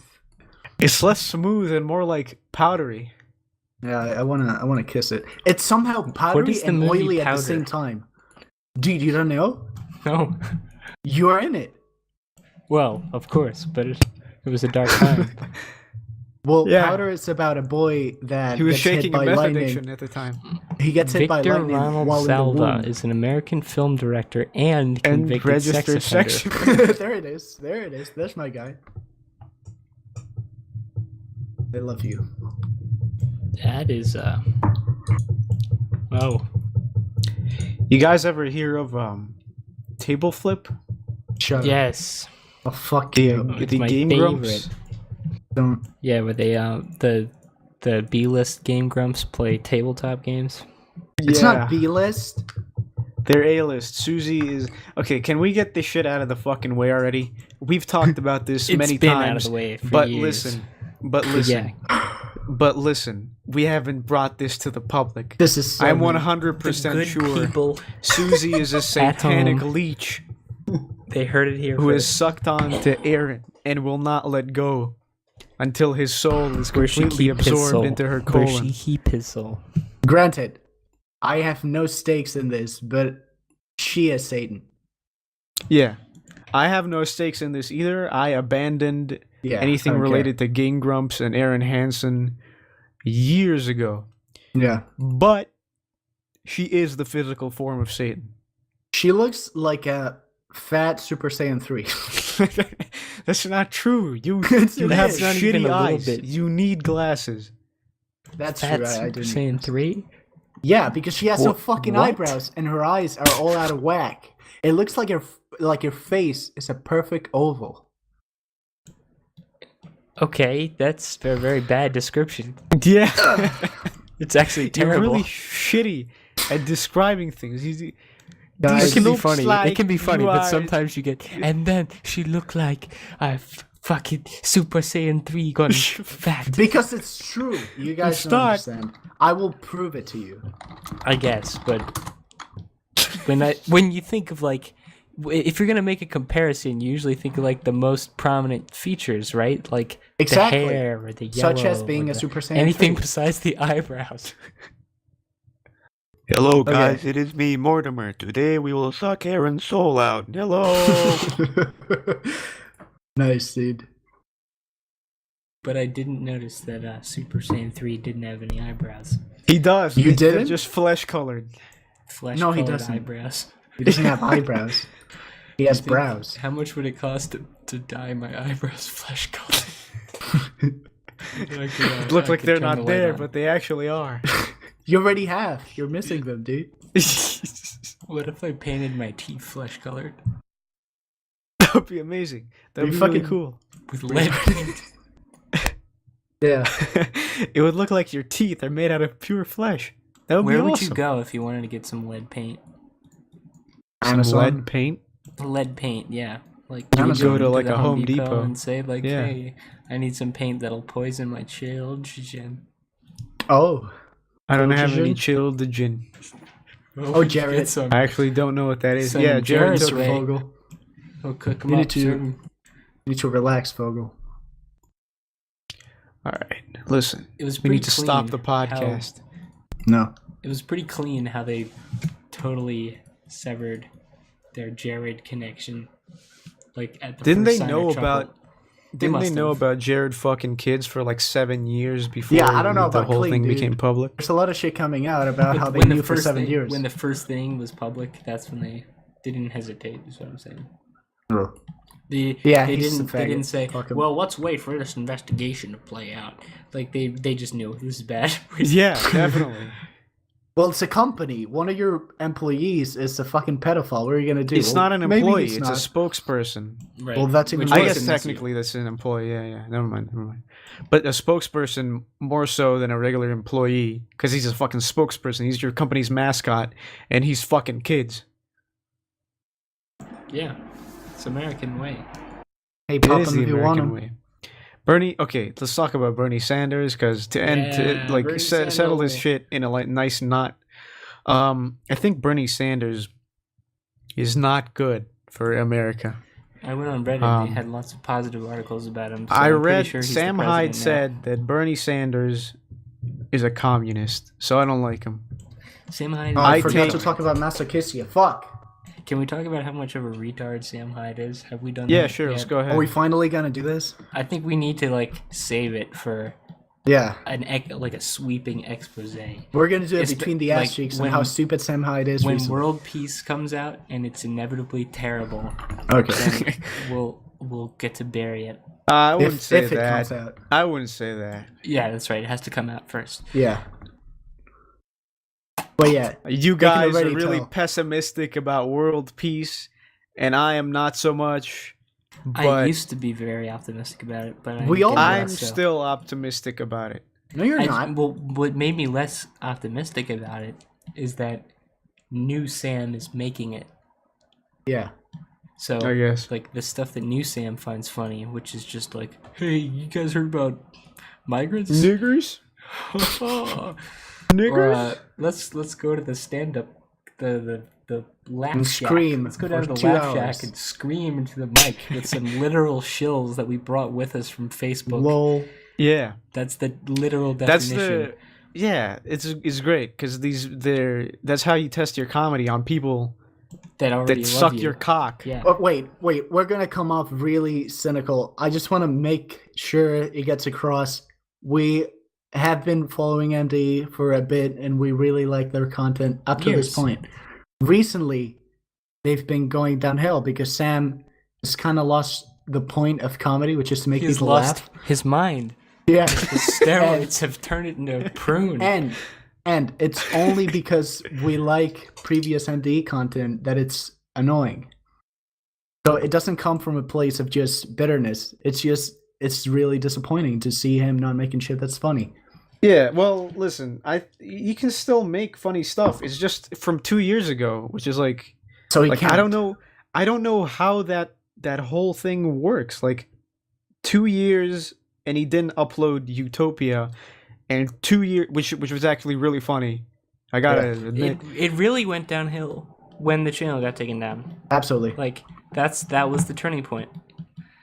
It's less smooth and more like powdery. Yeah, I wanna kiss it. It's somehow powdery is the and movie oily at Powder? the same time. Dude, you don't know? No. You're in it. Well, of course, but it was a dark time. Well, Yeah. Powder is about a boy that He was gets hit shaking a by meth lightning. addiction at the time. He gets hit by Victor lightning Ronald while in the Salva womb. is an American film director and And convicted registered sex offender. sex. There it is. There it is. There's my guy. They love you. That is oh. You guys ever hear of table flip? Shut up. Yes. Oh, fuck The, you. It's the my Game favorite. Grumps? Don't. Yeah, where they the B-list Game Grumps play tabletop games. It's Yeah. not B-list. They're A-list. Susie is... Okay, can we get this shit out of the fucking way already? We've talked about this It's many been times. out of the way for but years. listen. Yeah. But listen. We haven't brought this to the public. This is so I'm mean. 100% Good sure people, Susie is a satanic home. leech they heard it here who is first. sucked on to Aaron and will not let go until his soul is Where she completely keep his absorbed soul. into her Where she colon. keep his soul. Granted, I have no stakes in this, but she is Satan. Yeah. I have no stakes in this either. I abandoned Yeah. anything I don't related to Game Grumps and Aaron Hansen years ago. care. Yeah. But she is the physical form of Satan. She looks like a fat Super Saiyan 3. That's not true. You It have is. Not even shitty a little eyes. bit. You need glasses. That's That's true. I didn't. saying 3. Yeah, because she has no fucking What? eyebrows and her eyes are all out of whack. It looks like her face is a perfect oval. Okay, that's a very bad description. Yeah. It's actually You're terrible. really shitty at describing things. Guys, It can be looks funny. like It can be funny, you but are- sometimes you get. And then she looked like a fucking Super Saiyan 3 gone fat. because it's true. You guys don't not. understand. I will prove it to you. I guess, but when you think of like, if you're gonna make a comparison, you usually think of like the most prominent features, right? Like Exactly. the hair or the yellow, Such as being or a the- Super Saiyan anything 3. besides the eyebrows. Hello guys, it is me, Mortimer. Today we will suck Aaron's soul out. Hello! Nice, dude. But I didn't notice that Super Saiyan 3 didn't have any eyebrows. He does. You They're didn't? just flesh colored. Flesh No, he colored doesn't. eyebrows. He doesn't have eyebrows. He has brows. How much would it cost to dye my eyebrows flesh colored? Look like they're not there, but they actually are. You already have. You're missing them, dude. What if I painted my teeth flesh colored That would be amazing. That would You be really fucking- cool. with lead paint? Yeah. It would look like your teeth are made out of pure flesh. That would Where be would awesome. you go if you wanted to get some lead paint? Some Amazon. lead paint. Lead paint, yeah. Like You would go to into like the a Home Depot. and say like, Yeah. "Hey, I need some paint that'll poison my children." Oh. I don't have any Children? chilled gin. Oh, Jared. Get some. I actually don't know what that is. Send Yeah, them Jared Jared's took way. Fogel. I'll cook them You need up to- soon. You need to relax, Fogel. All right, listen. It was We pretty need to stop clean the podcast. No. It was pretty clean how they totally severed their Jared connection. Like at the Didn't first they sign know of trouble. about? Didn't they must know have. about Jared fucking kids for like 7 years before? Yeah, I don't know the about whole clean, thing dude. became public. There's a lot of shit coming out about how they When knew the for first 7 thing, years. when the first thing was public, that's when they didn't hesitate. Is what I'm saying. Oh. They Yeah, they he's a didn't they didn't faggot. say, Fuck him. well, let's wait for this investigation to play out. Like they just knew this is bad. Yeah, definitely. Well, it's a company. One of your employees is a fucking pedophile. What are you gonna do? It's Well, not an maybe employee. it's It's a not. spokesperson. Right. Well, that's even Which I worse guess makes it technically that's an employee. Yeah. Never mind. But a spokesperson more so than a regular employee, because he's a fucking spokesperson. He's your company's mascot, and he's fucking kids. Yeah, it's American way. Hey, It pop is him the if you want American him. way. Bernie, okay, let's talk about Bernie Sanders, because to Bernie settle this Sanders. shit in a nice knot. I think Bernie Sanders is not good for America. I went on Reddit. They had lots of positive articles about him. So I I'm pretty read sure he's Sam the Hyde president now. said that Bernie Sanders is a communist, so I don't like him. Sam Hyde. Oh, I I forgot take- to talk about masochistia. Fuck. Can we talk about how much of a retard Sam Hyde is? Have we done Yeah, that sure, let's yet? go ahead. Are we finally gonna do this? I think we need to save it for Yeah. a sweeping expose. We're gonna do it It's between the- the ass like, cheeks when- and how stupid Sam Hyde is When recently. World Peace comes out and it's inevitably terrible, Okay. then we'll get to bury it. I wouldn't if say it comes that. out. I wouldn't say that. Yeah, that's right. It has to come out first. Yeah. But yeah, You guys are already really tell. pessimistic about world peace, and I am not so much. I But used to be very optimistic about it, but We all- I'm so. still optimistic about it. no, you're not. Well, what made me less optimistic about it is that new Sam is making it. Yeah. So I guess. like the stuff that new Sam finds funny, which is just like, hey, you guys heard about migrants? Niggers? Or Niggers? let's go to the stand up, the laugh And shack. scream Let's go down for to the 2 laugh hours. shack and scream into the mic with some literal shills that we brought with us from Facebook. Lol. Yeah. That's the literal That's definition. it's great because that's how you test your comedy on people that already that love suck you. your cock. Yeah. Oh, wait. We're gonna come off really cynical. I just want to make sure it gets across. We have been following MD for a bit, and we really like their content up to Years. this point. Recently, they've been going downhill because Sam has kind of lost the point of comedy, which is to make He's people lost laugh. his mind. Yeah. The steroids have turned it into a prune. And it's only because we like previous MDE content that it's annoying. So it doesn't come from a place of just bitterness. It's really disappointing to see him not making shit that's funny. Yeah, well, listen, you can still make funny stuff. It's just from 2 years ago, which is like So he can't. I don't know how that whole thing works. Like 2 years and he didn't upload Utopia, and 2 years, which was actually really funny. I gotta admit. It really went downhill when the channel got taken down. Absolutely. Like that was the turning point.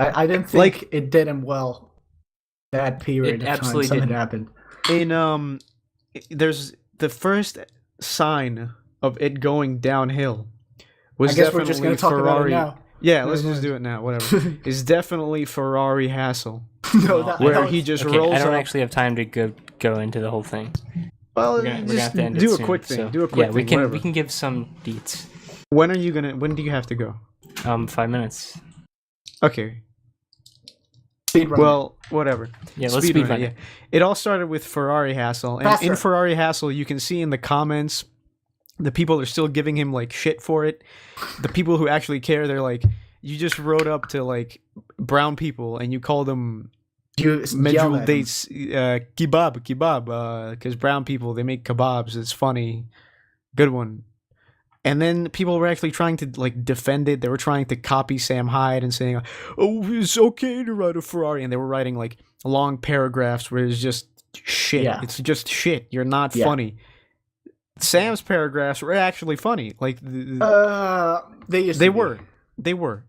I didn't think it did him well. That period It of time absolutely something didn't. happened. There's the first sign of it going downhill was I guess we're just definitely gonna talk Ferrari. about it now. Yeah, let's Never just mind. do it now. Whatever. It's definitely Ferrari hassle, No, that, where that he was- just Okay, rolls I don't up. actually have time to go into the whole thing. Well, We're gonna just have to end it do a soon, quick thing. so- Do a quick yeah, thing. we can give some deets. When do you have to go? 5 minutes. Okay. speed run. Well, whatever. Yeah, let's Speed speed run run it, it. yeah. It all started with Ferrari hassle, and Faster. in Ferrari hassle, you can see in the comments, the people are still giving him like shit for it. The people who actually care, they're like, you just rode up to like brown people and you called them you yell mental at him. dates, kebab, because brown people they make kebabs. It's funny, good one. And then people were actually trying to like defend it. They were trying to copy Sam Hyde and saying, "Oh, it's okay to ride a Ferrari," and they were writing like long paragraphs where it's just shit. Yeah. It's just shit. You're not Yeah. funny. Sam's paragraphs were actually funny. Like They used they to be. were. They were.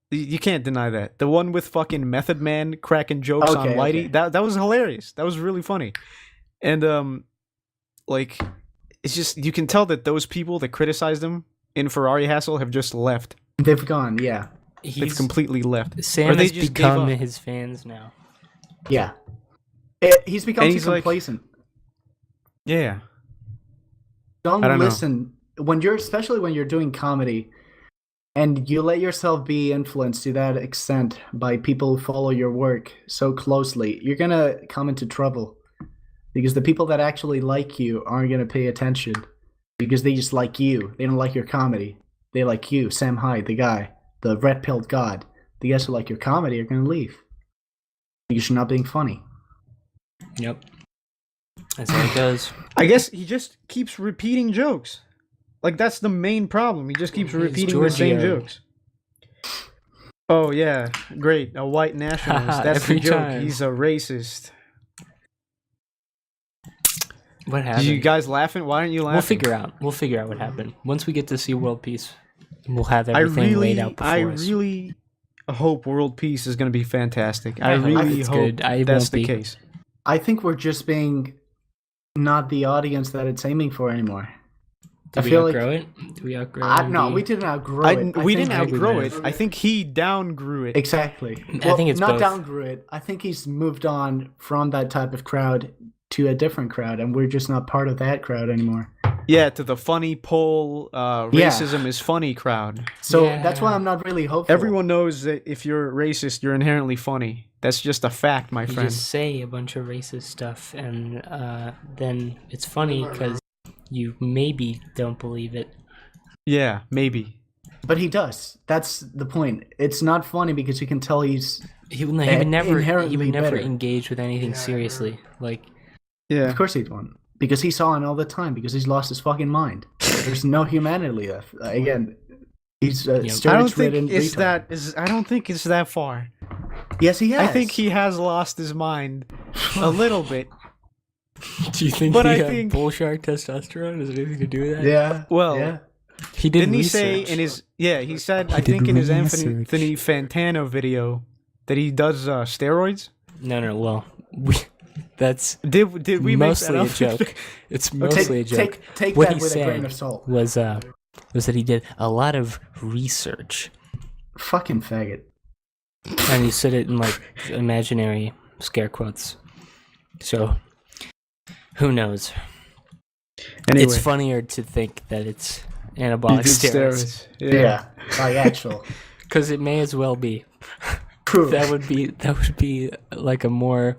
You can't deny that. The one with fucking Method Man cracking jokes on Okay, Whitey, okay. that was hilarious. That was really funny. And like it's just you can tell that those people that criticized him in Ferrari hassle have just left. They've gone. Yeah. They've He's completely left. Or Sam they has just gave become up. his fans now. Yeah. He's become And too he's like- complacent. Yeah. Don't I don't know. listen especially when you're doing comedy and you let yourself be influenced to that extent by people who follow your work so closely, you're gonna come into trouble. Because the people that actually like you aren't going to pay attention because they just like you. They don't like your comedy. They like you, Sam Hyde, the guy, the red-pilled god. The guys who like your comedy are going to leave because you're not being funny. Yep. That's how it goes. I guess he just keeps repeating jokes. Like, that's the main problem. He just keeps repeating the same jokes. Oh, yeah. Great. A white nationalist. That's the Every joke. time. He's a racist. What happened? You guys laughing? Why aren't you laughing? We'll figure out what happened. Once we get to see world peace, we'll have everything laid out before us. I really hope world peace is going to be fantastic. I hope really it's hope good. that's the case. I think we're just being not the audience that it's aiming for anymore. Did we outgrow it? Did we outgrow it? No, we didn't outgrow it. We didn't outgrow it. I think he downgrew it. Exactly. I think it's not both. downgrew it. I think he's moved on from that type of crowd to a different crowd, and we're just not part of that crowd anymore. Yeah, to the funny poll, racism is funny crowd. So that's why I'm not really hopeful. Everyone knows that if you're racist, you're inherently funny. That's just a fact, my You friend. just say a bunch of racist stuff, and then it's funny because you maybe don't believe it. Yeah, maybe. But he does. That's the point. It's not funny because you can tell he would never inherently better. engage with anything seriously. Like, Yeah. Of course he won't. Because he's on all the time. Because he's lost his fucking mind. There's no humanity left. Again, he's I don't think I don't think it's that far. Yes, he has. I think he has lost his mind a little bit. do you think But he I had think- bull shark testosterone? Has it anything to do with that? Yeah. Well, yeah. He did didn't he research. say in his he said I did think in his research. Anthony Fantano video that he does steroids? No. Well, Did we make mostly that a up? joke. It's mostly a joke. Take What that he with a said grain of salt. was that he did a lot of research, Fucking faggot. and he said it in like imaginary scare quotes. So, who knows? Anyway, It's funnier to think that it's he anabolic did steroids Yeah. Like actual. because it may as well be. True. That would be like a more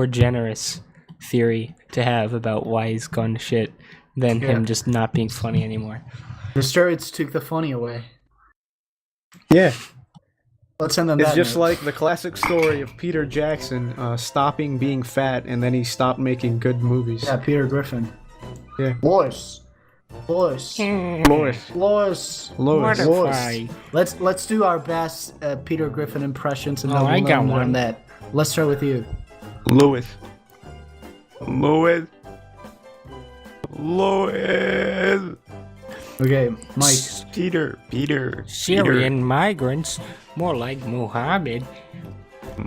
generous theory to have about why he's gone to shit than him just not being funny anymore. The steroids took the funny away. yeah. Let's send them It's that just note. like the classic story of Peter Jackson stopping being fat and then he stopped making good movies. Yeah, Peter Griffin. Yeah. Lois. Lois. Let's do our best Peter Griffin impressions and Oh, then I we'll got learn one. that. Let's start with you. Louis. Okay, Mike. Peter. Syrian migrants, more like Muhammad.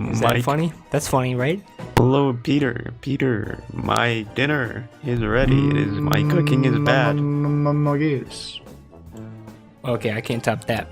Is that Mike. funny? That's funny, right? Hello, Peter. Peter, my dinner is ready. My cooking is bad. Yes. Okay, I can't top that.